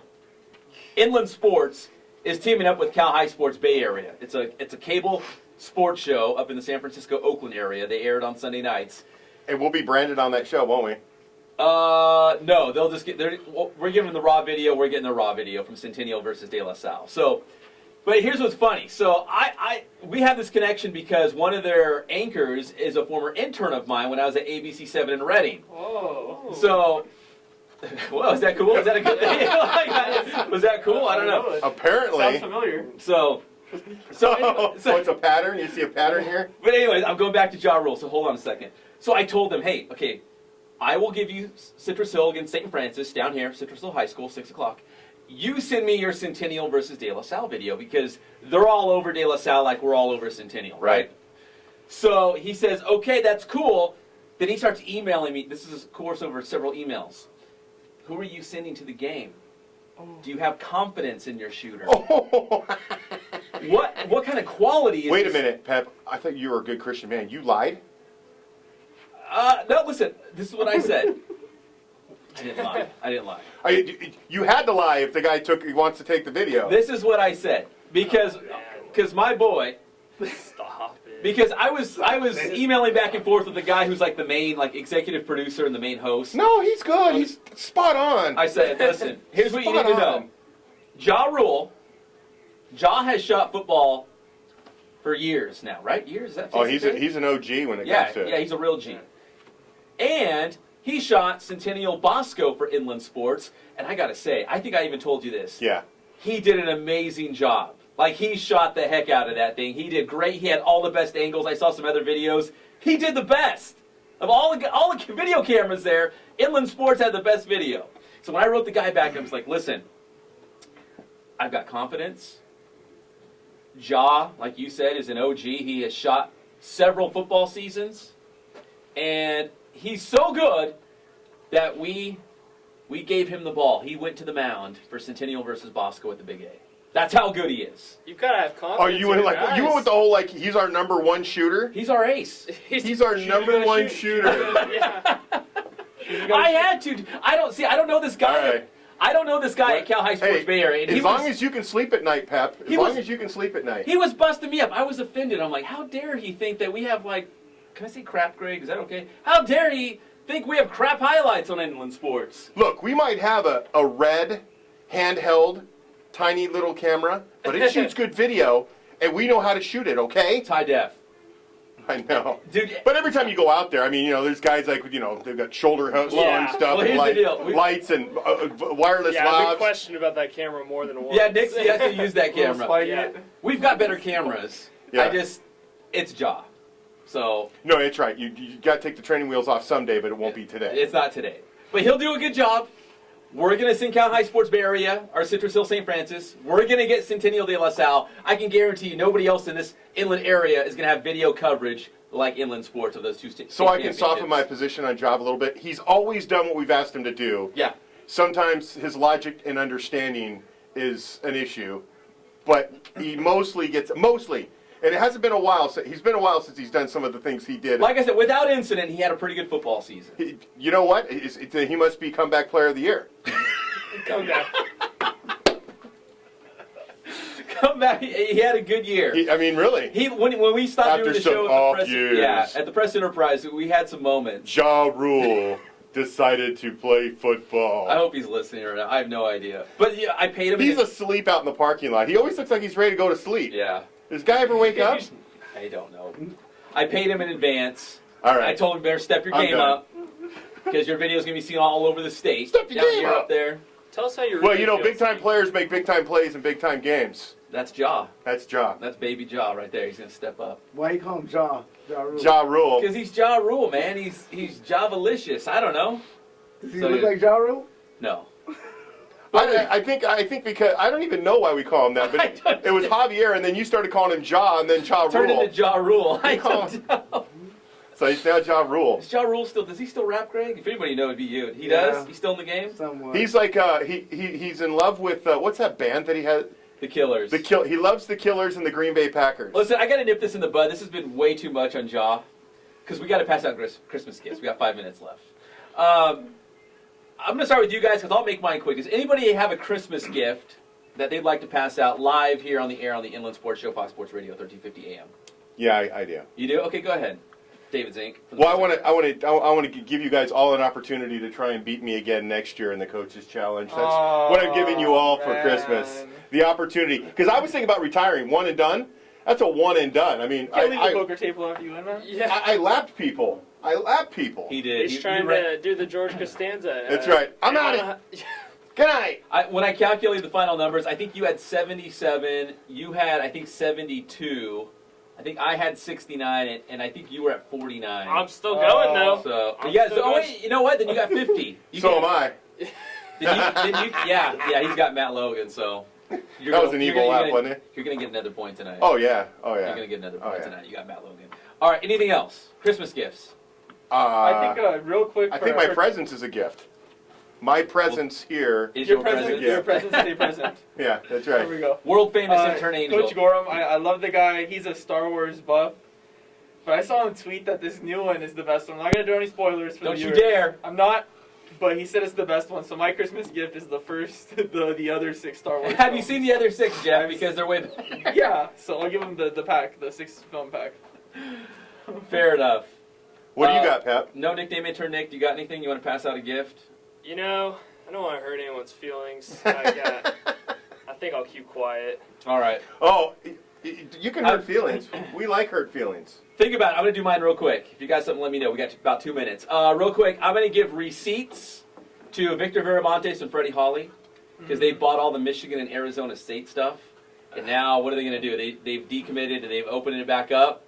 Inland Sports is teaming up with Cal High Sports Bay Area. It's a cable sports show up in the San Francisco, Oakland area. They air it on Sunday nights. And we'll be branded on that show, won't we? No, they'll just get. We're giving them the raw video. We're getting the raw video from Centennial versus De La Salle. So, but here's what's funny. So we have this connection because one of their anchors is a former intern of mine when I was at ABC 7 in Reading. Whoa. So, well, is that cool? Is that a good thing? Was that cool? I don't know. Apparently. Sounds familiar. So What's a pattern? You see a pattern here? But anyways, I'm going back to Ja Rule. So hold on a second. So I told them, hey, okay, I will give you Citrus Hill against St. Francis down here, Citrus Hill High School, 6 o'clock. You send me your Centennial versus De La Salle video because they're all over De La Salle like we're all over Centennial, right? So he says, okay, that's cool. Then he starts emailing me. This is, of course, over several emails. Who are you sending to the game? Do you have confidence in your shooter? What kind of quality is Wait a this? minute, Pep. I thought you were a good Christian man. You lied? No, listen. This is what I said. I didn't lie. You had to lie if the guy wants to take the video. This is what I said because my boy. Stop it. Because I was emailing back and forth with the guy who's like the main executive producer and the main host. No, he's good. He's spot on. I said, listen, here's what you need to know. Ja Rule. Ja has shot football for years now, right? Years? Is that Oh, he's an OG when it comes to it. Yeah, he's a real G. And he shot Centennial Bosco for Inland Sports, and I gotta say, I think I even told you this. Yeah. He did an amazing job. Like, he shot the heck out of that thing. He did great. He had all the best angles. I saw some other videos. He did the best. Of all the video cameras there, Inland Sports had the best video. So when I wrote the guy back, I was like, listen, I've got confidence. Ja, like you said, is an OG. He has shot several football seasons. And he's so good that we gave him the ball. He went to the mound for Centennial versus Bosco at the Big A. That's how good he is. You've got to have confidence. Oh, you went in your guys. you went with the whole he's our number one shooter. He's our ace. He's our number one shooter. Yeah. I had to. I don't know this guy. All right. I don't know this guy at Cal High Sports Bay Area. As long as you can sleep at night, Pep. As long as you can sleep at night. He was busting me up. I was offended. I'm like, how dare he think that we have can I say crap, Greg? Is that okay? How dare he think we have crap highlights on Inland Sports? Look, we might have a red, handheld, tiny little camera, but it shoots good video, and we know how to shoot it, okay? It's high def. I know. Dude, but every time you go out there, I mean, there's guys they've got shoulder hooks and stuff, well, here's the deal. lights and wireless Yeah, lavs. I've been questioned about that camera more than once. Yeah, Nick's has to use that camera. Yeah. We've got better cameras. Yeah. It's Ja. So. No, it's right. You got to take the training wheels off someday, but it won't be today. It's not today. But he'll do a good job. We're going to send Cal High Sports Bay Area, our Citrus Hill St. Francis. We're going to get Centennial de La Salle. I can guarantee you nobody else in this inland area is going to have video coverage like Inland Sports of those two states. So I can soften my position on Ja a little bit. He's always done what we've asked him to do. Yeah. Sometimes his logic and understanding is an issue, but he mostly, and it hasn't been a while. He's been a while since he's done some of the things he did. Like I said, without incident, he had a pretty good football season. You know what? He must be comeback player of the year. Comeback. Comeback. He had a good year. Really. When we stopped After doing the some show off at the years. at the Press Enterprise, we had some moments. Ja Rule decided to play football. I hope he's listening right now. I have no idea. But yeah, I paid him. He's asleep out in the parking lot. He always looks like he's ready to go to sleep. Yeah. Does this guy ever wake up? I don't know. I paid him in advance. All right. I told him, better step your I'm game done. up because your video's going to be seen all over the state. Step your down game here up. there. Tell us how you Well, really feel, big-time Steve. players make big-time plays in big-time games. That's Ja. That's Ja. That's baby Ja right there. He's going to step up. Why you call him Ja? Ja Rule. Because he's Ja Rule, man. He's Javalicious. I don't know. Does he look like Ja Rule? No. I think because I don't even know why we call him that, but it was Javier, and then you started calling him Ja, and then Ja Rule. Turned into Ja Rule. I don't know. So he's now Ja Rule. Is Ja Rule still? Does he still rap, Greg? If anybody know, it'd be you. He Yeah. does. He's still in the game. Somewhat. He's like he's in love with what's that band that he has? The Killers. He loves the Killers and the Green Bay Packers. Listen, I got to nip this in the bud. This has been way too much on Ja, because we got to pass out Christmas gifts. We got 5 minutes left. I'm going to start with you guys because I'll make mine quick. Does anybody have a Christmas gift that they'd like to pass out live here on the air on the Inland Sports Show, Fox Sports Radio, 1350 AM? Yeah, I do. You do? Okay, go ahead. David Zink. Well, I want to give you guys all an opportunity to try and beat me again next year in the Coaches Challenge. That's what I'm giving you all for Christmas. The opportunity, because I was thinking about retiring, one and done. That's a one and done. I mean, Can't leave the poker table after you win, man. Yeah. I lapped people. He did. He's trying to do the George Costanza. That's right. I'm out. Good night. When I calculated the final numbers, I think you had 77. You had, I think, 72. I think I had 69, and I think you were at 49. I'm still going though. So I'm yeah. still So going. wait, you know what? Then you got 50. So am I. Yeah. He's got Matt Logan. So That was an evil lap, wasn't it? You're gonna get another point tonight. Oh yeah. You're gonna get another point tonight. You got Matt Logan. All right. Anything else? Christmas gifts. I think real quick. I think my presence is a gift. My presence here is your present. gift. Your present, stay present. Yeah, that's right. There we go. World famous intern angel. Coach Gorham, I love the guy. He's a Star Wars buff. But I saw him tweet that this new one is the best one. I'm not going to do any spoilers for Don't the you viewers. dare. I'm not. But he said it's the best one. So my Christmas gift is the first, the other 6 Star Wars Have films. you seen the other 6, Jeff? Because they're way better. Yeah. So I'll give him the pack, the 6 film pack. Fair enough. What do you got, Pep? No nickname intern Nick. Do you got anything? You want to pass out a gift? You know, I don't want to hurt anyone's feelings. I think I'll keep quiet. All right. Oh, you can hurt feelings. We like hurt feelings. Think about it. I'm going to do mine real quick. If you got something, let me know. We got about 2 minutes. Real quick, I'm going to give receipts to Victor Viramontes and Freddie Hawley because they bought all the Michigan and Arizona State stuff. And now what are they going to do? They've decommitted and they've opened it back up.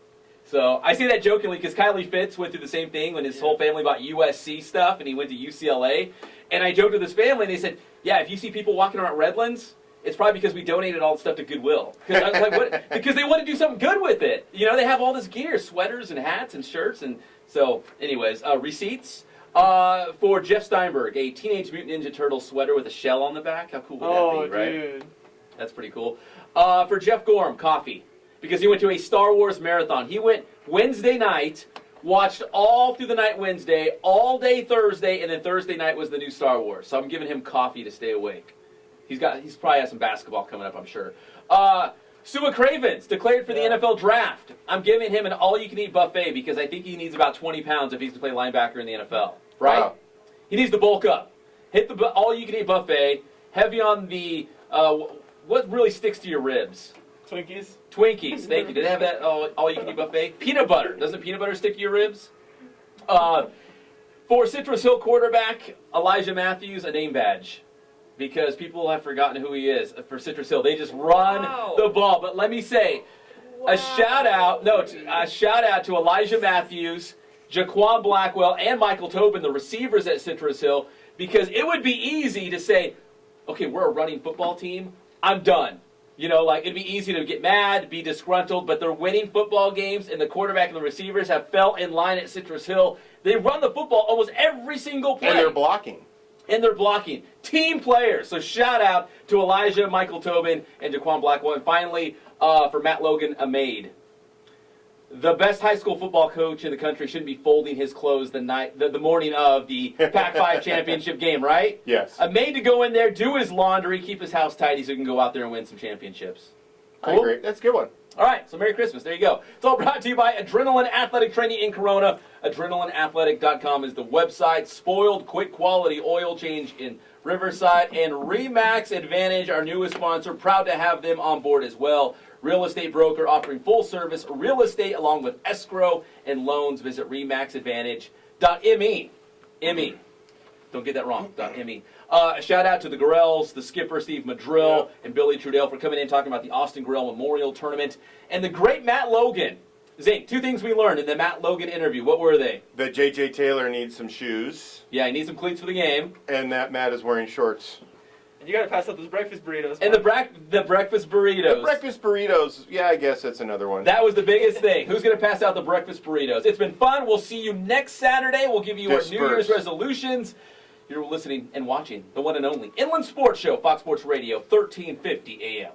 So I say that jokingly because Kylie Fitz went through the same thing when his whole family bought USC stuff and he went to UCLA. And I joked with his family and they said, yeah, if you see people walking around Redlands, it's probably because we donated all the stuff to Goodwill. I was like, what? Because they want to do something good with it. You know, they have all this gear, sweaters and hats and shirts. And so, anyways, receipts for Jeff Steinberg, a Teenage Mutant Ninja Turtle sweater with a shell on the back. How cool would that be, right? Dude. That's pretty cool. For Jeff Gorham, coffee. Because he went to a Star Wars marathon. He went Wednesday night, watched all through the night Wednesday, all day Thursday, and then Thursday night was the new Star Wars. So I'm giving him coffee to stay awake. He's probably has some basketball coming up, I'm sure. Sua Cravens declared for the NFL draft. I'm giving him an all-you-can-eat buffet because I think he needs about 20 pounds if he's to play linebacker in the NFL. Right? Wow. He needs to bulk up. Hit the all-you-can-eat buffet. Heavy on the what really sticks to your ribs? Twinkies. Twinkies. Thank you. Did they have that all-you-can-eat buffet? Peanut butter. Doesn't peanut butter stick to your ribs? For Citrus Hill quarterback Elijah Matthews, a name badge. Because people have forgotten who he is for Citrus Hill. They just run the ball. But let me say, a shout out to Elijah Matthews, Jaquan Blackwell, and Michael Tobin, the receivers at Citrus Hill, because it would be easy to say, okay, we're a running football team. I'm done. You know, like, it'd be easy to get mad, be disgruntled, but they're winning football games, and the quarterback and the receivers have fell in line at Citrus Hill. They run the football almost every single play. And they're blocking. Team players. So shout out to Elijah, Michael Tobin, and Jaquan Blackwell. And finally, for Matt Logan, a maid. The best high school football coach in the country shouldn't be folding his clothes the morning of the Pac-5 championship game, right? Yes. A maid to go in there, do his laundry, keep his house tidy so he can go out there and win some championships. Cool? I agree. That's a good one. All right, so Merry Christmas. There you go. It's all brought to you by Adrenaline Athletic Training in Corona. AdrenalineAthletic.com is the website. Spoiled Quick Quality Oil Change in Riverside. And Remax Advantage, our newest sponsor. Proud to have them on board as well. Real estate broker offering full service real estate along with escrow and loans. Visit RemaxAdvantage.me. ME. Don't get that wrong. .me. A shout out to the Gorrells, the skipper Steve Madrill, and Billy Trudell for coming in talking about the Austin Gorrell Memorial Tournament. And the great Matt Logan. Zink, 2 things we learned in the Matt Logan interview. What were they? That J.J. Taylor needs some shoes. Yeah, he needs some cleats for the game. And that Matt is wearing shorts. You gotta pass out those breakfast burritos. And man. the breakfast burritos. The breakfast burritos, yeah, I guess that's another one. That was the biggest thing. Who's going to pass out the breakfast burritos? It's been fun. We'll see you next Saturday. We'll give you our New Year's resolutions. You're listening and watching the one and only Inland Sports Show, Fox Sports Radio, 1350 AM.